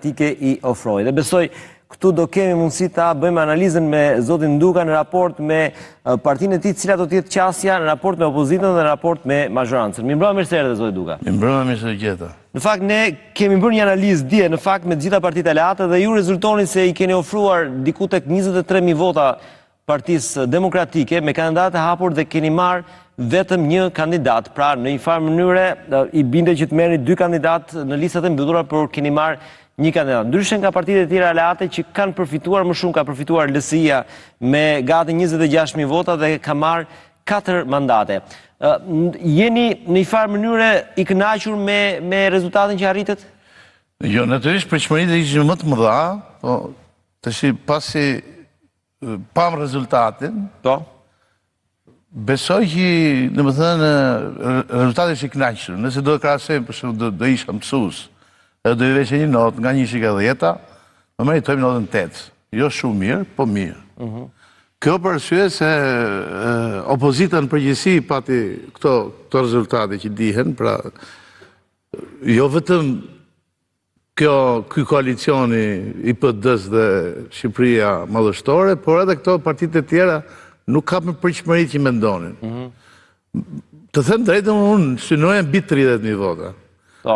demokratike i ofrojë. Dhe besoj këtu do kemi mundësi ta bëjmë analizën me zotin Nduka në raport me partinë e tij, cila do të jetë qasja në raport me opozitën dhe në raport me mazhorancën. Mirëmbrëma, mirë se erdhe zoti Nduka. Mirëmbrëma, mirë se gjeta. Në fakt ne kemi bërë një analizë dje në fakt me të gjitha partitë aleate dhe ju rezultoni se i keni ofruar diku tek 23.000 vota Partisë Demokratike me kandidatë hapur dhe keni marrë vetëm një kandidat. Pra në një farë mënyre i binde që të merrni 2 kandidatë në listat e mbyllura, por keni marrë një kandidat. Ndryshe nga partitë e tjera aleate që kanë përfituar më shumë, ka përfituar LSI-a me gati 26.000 vota dhe ka marrë 4 mandate. Jeni në një farë mënyre i kënaqur me rezultatin që arritet? Jo, natyrisht pritshmëritë ishin më të mëdha, po tash pasi pam rezultatin, besoj që, domethënë, rezultati është i kënaqshëm. Nëse do të krahasojmë, për shembull, do isha mësues, edhe do i veçë një notë nga 1/10, më meritojmë notën 8. Jo shumë mirë, po mirë. Kjo për arsye se opozita në përgjithësi pati këto rezultate që dihen, pra jo vetëm ky koalicioni i PD-s dhe Shqipëria Madhështore, por edhe këto partitë e tjera nuk ka më pritshmëri që mendonin. Të them drejtën, unë synoja mbi 30.000 vota.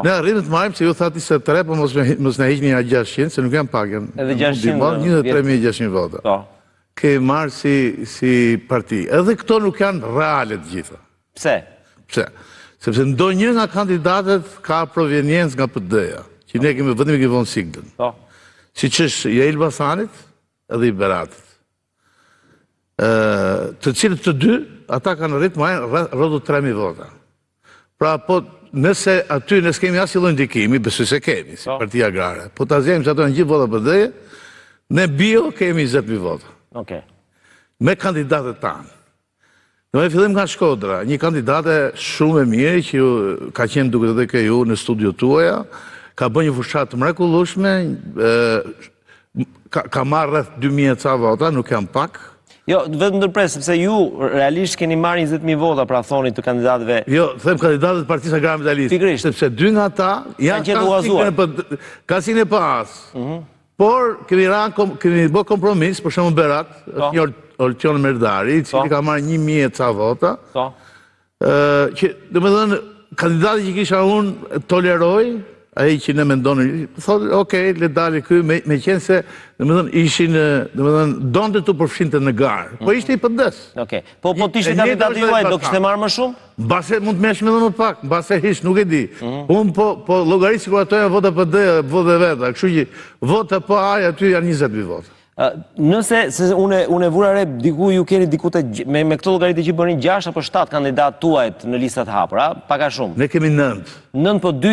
Ne arritëm të marrim, se ju thati se 3, po mos na hiqni nga 600, se nuk janë pak, janë 23.600 vota. Kemi marrë si parti. Edhe këto nuk janë reale të gjitha. Pse? Pse? Sepse ndonjë nga kandidatet ka proveniencë nga PD-ja, që ne kemi vetëm i kemi vonë siglën. Siç është i Elbasanit edhe i Beratit. Të cilët të dy, ata kanë rritë marrë rreth 3.000 vota. Pra, po, nëse aty nëse kemi asnjë lloj ndikimi, besoj se kemi, si Partia Agrare, po ta zgjejmë se ato janë gjithë vota PD-je, ne bio kemi 20.000 vota. Me kandidatët tanë. Do të fillim nga Shkodra, një kandidate shumë e mirë që ka qenë duke edhe ke ju në studio tuaja, ka bërë një fushatë mrekullueshme, ka marrë rreth 2.000 ca vota, nuk janë pak. Jo, vetëm ndërpres, sepse ju realisht keni marrë 20.000 vota, pra thoni të kandidatëve. Jo, them kandidatët të Partisë Agrare Metaliste, sepse 2 nga ata kanë sinë e pas. Por kemi bë kompromis, për shembull Berat, është një Olqion Merdari, i cili ka marrë 1.000 ca vota. Që, domethënë, kandidati që kisha unë toleroj, ai që ne mendonin, thotë, okay, le dali ky, me qenë se, domethënë, ishin, domethënë, donte të përfshinte në garë, po ishte i PD-s. Okej. Po t'ishte kandidati juaj, do kishte marrë më shumë? Mbase mund të merrshim edhe më pak, mbase hiç, nuk e di. Unë po llogarit sikur ato janë vota PD, vota veta, kështu që vota po ai aty janë 20.000 vota. Nëse unë e vura re, diku ju keni diku me këto llogaritë që bëni 6 apo 7 kandidatë tuajt në listat hapura, pak a shumë. Ne kemi 9. 9 po 2